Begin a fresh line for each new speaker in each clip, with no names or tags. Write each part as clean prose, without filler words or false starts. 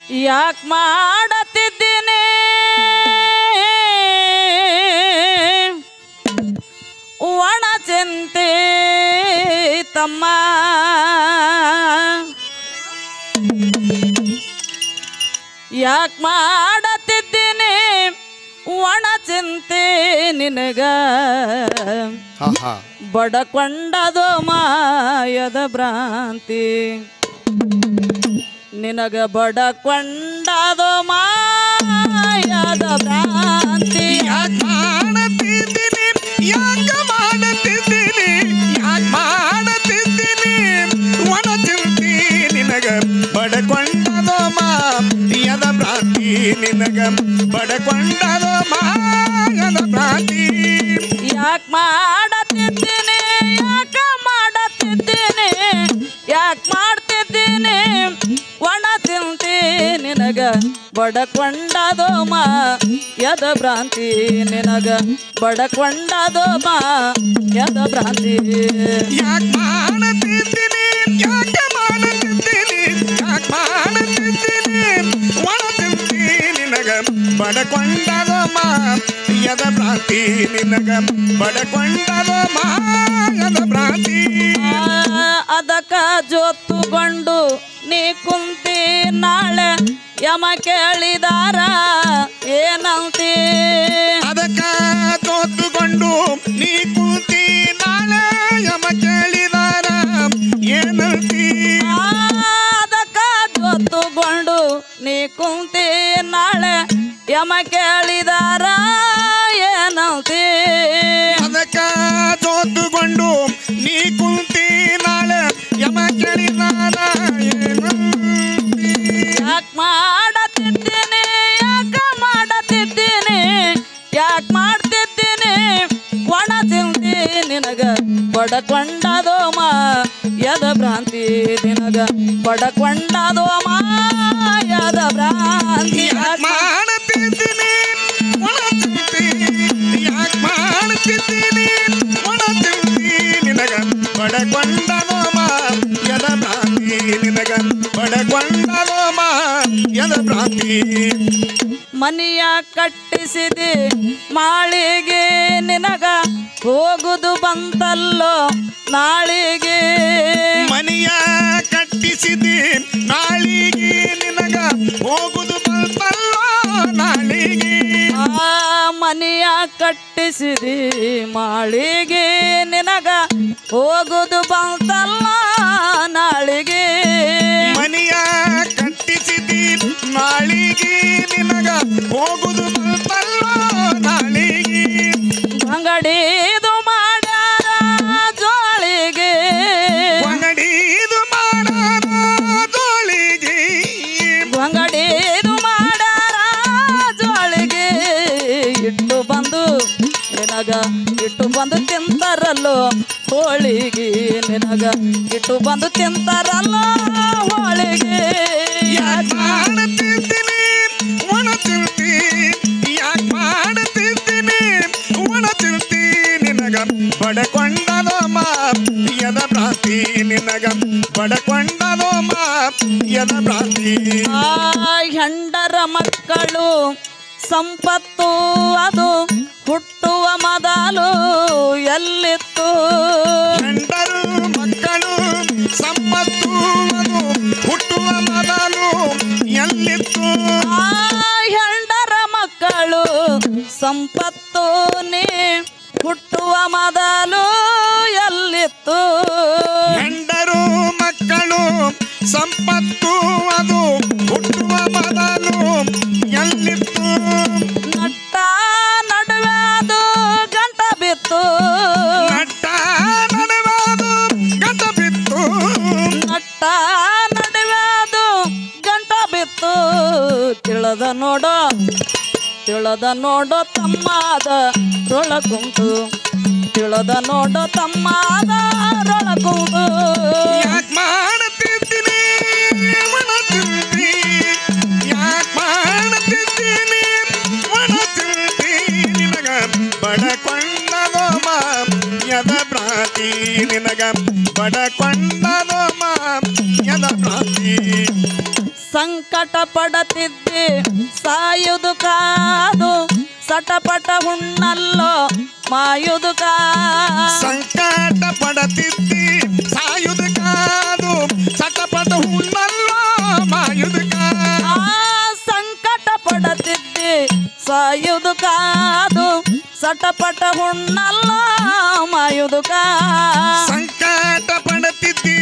ಯಾಕ್ ಮಾಡತಿದ್ದೀನಿ ಒಣ ಚಿಂತೆ ತಮ್ಮ ಯಾಕ್ ಮಾಡತಿದ್ದೀನಿ ಒಣ ಚಿಂತೆ ನಿನಗ ಬಡಕೊಂಡದು ಮಾಯದ ಭ್ರಾಂತಿ ನಿನಗ ಬಡಕೊಂಡದು ಮಾಯದ ಭ್ರಾಂತಿ
ಯಾಕ ಮಾಡತಿದ್ದೀನಿ ಯಾಕ ಮಾಡತಿದ್ದೀನಿ ಯಾಕ ಮಾಡತಿದ್ದೀನಿ ಒಣ ಚಿಂತಿ ನಿನಗ ಬಡಕೊಂಡದು ಮಾಯದ ಭ್ರಾಂತಿ ನಿನಗ ಬಡಕೊಂಡದು ಮಾಯದ ಭ್ರಾಂತಿ
ಯಾಕ್ ಮಾಡತಿದ್ದೀನಿ ಯಾಕ ಮಾಡತಿದ್ದೀನಿ ಯಾಕ್ ಮಾಡ್ತಿದ್ದೀನಿ ಒಣ ಚಿಂತೆ ನಿನಗ ಬಡಕೊಂಡದು ಮಾಯದ ಭ್ರಾಂತಿ ನಿನಗ ಬಡಕೊಂಡದು ಮಾಯದ ಭ್ರಾಂತಿ
ಯಾಕ ಮಾಡತಿದ್ದೀನಿ ಯಾಕ ಮಾಡತಿದ್ದೀನಿ ಯಾಕ ಮಾಡತಿದ್ದೀನಿ ಒಣ ಚಿಂತಿ ನಿನಗ ಬಡಕೊಂಡದು ಮಾಯದ ಭ್ರಾಂತಿ ನಿನಗ ಬಡಕೊಂಡದು ಮಾಯದ ಭ್ರಾಂತಿ
ಅದಕ್ಕ ಜೊತ್ತುಕೊಂಡು ನೀ ಕುಂತಿ ನಾಳೆ ಯಮ ಕೇಳಿದಾರ ಏನಂತಿ
ಅದಕ್ಕ ಜೊತ್ತುಕೊಂಡು ನೀ ಕುಂತಿ ನಾಳೆ ಯಮ ಕೇಳಿದಾರ ಏನಂತಿ
ಅದಕ್ಕ ಜೊತ್ತುಕೊಂಡು ನೀ ಕುಂತಿ ನಾಳೆ ಯಮ ಕೇಳಿದಾರ ಏನಂತಿ
ಅದಕ್ಕ ಜೊತ್ತುಕೊಂಡು ನೀ ಕುಂತಿ ನಾಳೆ ಯಮ ಕೇಳಿದಾರ ಏನಂತಿ
ಯಾಕ್ ಮಾಡತಿದ್ದೀನಿ ಯಾಕ ಮಾಡತಿದ್ದೀನಿ ಯಾಕ್ ಮಾಡ್ತಿದ್ದೀನಿ ಒಣ ಚಿಂತೆ ನಿನಗ ಬಡಕೊಂಡದು ಮಾಯದ ಭ್ರಾಂತಿ ನಿನಗ ಬಡಕೊಂಡದು ಮಾಯದ ಭ್ರಾಂತಿ
ಯಾಕ ಮಾಡತಿದ್ದೀನಿ ಒಣ ಚಿಂತಿ ಯಾಕ ಮಾಡತಿದ್ದೀನಿ ಒಣ ಚಿಂತಿ ನಿನಗ ಬಡಕೊಂಡದು ಮಾಯದ ಭ್ರಾಂತಿ ನಿನಗ ಬಡಕೊಂಡದು ಮಾಯದ ಭ್ರಾಂತಿ
ಮನೆಯ ಕಟ್ಟಿಸಿದೆ ಮಾಳಿಗೆ ನಿನಗ ಹೋಗುದು ಬಂತಲ್ಲೋ ನಾಳಿಗೆ
ಮನೆಯ ಕಟ್ಟಿಸಿದೆ ನಾಳಿಗೆ ನಿನಗ ಹೋಗುದು ಬಂತಲ್ಲೋ ನಾಳಿಗೆ
ಆ ಮನೆಯ ಕಟ್ಟಿಸಿದಿ ಮಾಳಿಗೆ ನಿನಗ ಹೋಗುದು ಬಂತಲ್ಲ ನಾಳಿಗೆ
ಮನೆಯ ಕಟ್ಟಿಸಿದಿ ನಾಳಿಗೆ ನಿನಗ ಹೋಗುದು ಬಂತಲ್ಲೋ ನಾಳಿಗೆ
ಅಂಗಡಿದು ಮಾಡ್ಯಾರ ಜೋಳಿಗೆ
ಅಂಗಡಿದು ಮಾಡಾರ ಜೋಳಿಗೆ
ಅಂಗಡಿದು ಮಾಡ್ಯಾರ ಜೋಳಿಗೆ ಇಟ್ಟು ಬಂದು ನಿನಗ ಇಟ್ಟು ಬಂದು ತಿಂತಾರಲ್ಲೋ ಹೋಳಿಗೆ ನಿನಗ ಇಟ್ಟು ಬಂದು ತಿಂತಾರಲ್ಲೋ ಹೋಳಿಗೆ
ಯಾಕ ಮಾಡತಿದ್ದೀನಿ ಒಣ ಚಿಂತಿ ಯಾಕ ಮಾಡತಿದ್ದೀನಿ ಒಣ ಚಿಂತಿ ನಿನಗ ಬಡಕೊಂಡದು ಮಾಯದ ಭ್ರಾಂತಿ ನಿನಗ ಬಡಕೊಂಡದು ಮಾಯದ ಭ್ರಾಂತಿ
ಆ ಹೆಂಡರ ಮಕ್ಕಳು ಸಂಪತ್ತು ಅದು ಹುಟ್ಟುವ ಮೊದಲು ಎಲ್ಲಿತ್ತು
ಗಂಡರು ಮಕ್ಕಳು ಸಂಪತ್ತು ಅದು ಹುಟ್ಟುವ ಮೊದಲು ಎಲ್ಲಿತ್ತು
ಆ ಹೆಂಡರ ಮಕ್ಕಳು ಸಂಪತ್ತು ನೀ ಹುಟ್ಟುವ ಮೊದಲು ಎಲ್ಲಿತ್ತು
ಗಂಡರು ಮಕ್ಕಳು ಸಂಪತ್ತು ಅದು ಹುಟ್ಟುವ ಮೊದಲು ಎಲ್ಲಿತ್ತು
ನಟ್ಟ ನಡುವೆ ಅದು ಗಂಟ ಬಿತ್ತು
ನಟ್ಟ ನಡುವಾದು ಗಂಟ ಬಿತ್ತು
ನಟ್ಟ ನಡುವೆ ಅದು ಗಂಟ ಬಿತ್ತು ತಿಳಿದ ನೋಡೋ ತಮ್ಮಾದ ರೊಳಗುಂಟು ತಿಳಿದ ನೋಡೋ ತಮ್ಮಾದ ರೊಳಗುಂಟು
ಯಾಕ ಮಾಡತಿದ್ದೀನಿ ಒಣ ಚಿಂತಿ ಯಾಕ ಮಾಡತಿದ್ದೀನಿ ಒಣ ಚಿಂತಿ ನಿನಗ ಬಡಕೊಂಡದು ಮಾಯದ ಭ್ರಾಂತಿ ನಿನಗ ಬಡಕೊಂಡದು ಮಾಯದ ಭ್ರಾಂತಿ
ಸಂಕಟ ಪಡತಿದ್ದಿ ಸಾಯುದು ಕಾದು ಸಟಪಟ ಹುಣ್ಣಲ್ಲೋ ಮಾಯುದು ಕಾ
ಸಂಕಟ ಪಡತಿದ್ದಿ ಸಾಯುದು ಕಾದು ಸಟಪಟ ಹುಣ್ಣಲ್ಲೋ ಮಾಯುದು ಕಾ
ಸಂಕಟ ಪಡತಿದ್ದಿ ಸಾಯುದು ಕಾದು ಸಟಪಟ ಹುಣ್ಣಲ್ಲೋ ಮಾಯುದು ಕಾ
ಸಂಕಟ ಪಡತಿದ್ದಿ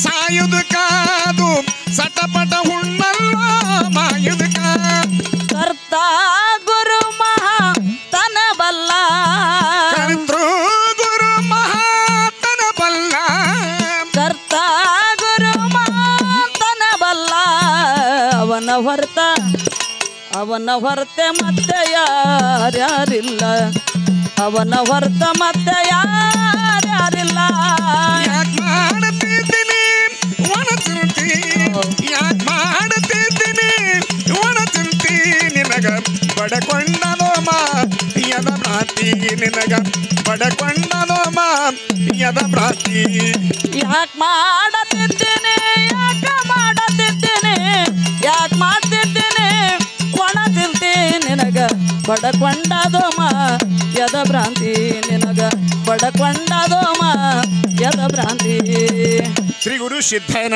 ಸಾಯುದು ಕಾದು ಸಟಪಟ ಹುಣ್ಣಲ್ಲೋ ಮಾಯುದು ಕಾ
ಕರ್ತ ಗುರು ಮಹಾ ತನ ಬಲ್ಲ
ಕರ್ತೃ ಗುರು ಮಹಾತನ ಬಲ್ಲ
ಕರ್ತ ಗುರು ಮಹಾ ತನ ಬಲ್ಲ ಅವನ ಹೊರತೆ ಮತ್ತೆ ಯಾರ್ಯಾರಿಲ್ಲ ಅವನ ಹೊರತ ಮತ್ತೆ ಯಾರ್ಯಾರಿಲ್ಲ
ಯಾಕೆ ಮಾಡುತ್ತಿದ್ದೀನಿ ಒಣ ಚಿಂತಿ ಯಾಕೆ ಮಾಡುತ್ತಿದ್ದೀನಿ ಒಣ ಚಿಂತಿ ನಿನಗ ಬಡಕೊಂಡನೋ ಮಾ ಯದ ಭ್ರಾಂತಿ ನಿನಗ ಬಡಕೊಂಡನೋ ಮಾ ಯದ ಭ್ರಾಂತಿ
ಯಾಕೆ ಮಾಡತಿದ್ದೀನಿ ಯಾಕೆ ಮಾಡತಿದ್ದೀನಿ ಯಾಕೆ ಮಾಡ್ತಿದ್ದೀನಿ ಒಣ ಚಿಂತಿ ನಿನಗ ಬಡಕೊಂಡದೋ ಮಾ ಯದ ಭ್ರಾಂತಿ ನಿನಗ ಬಡಕೊಂಡದೋ ಮಾ ಯದ ಭ್ರಾಂತಿ
ಶ್ರೀ ಗುರು ಸಿದ್ಧನ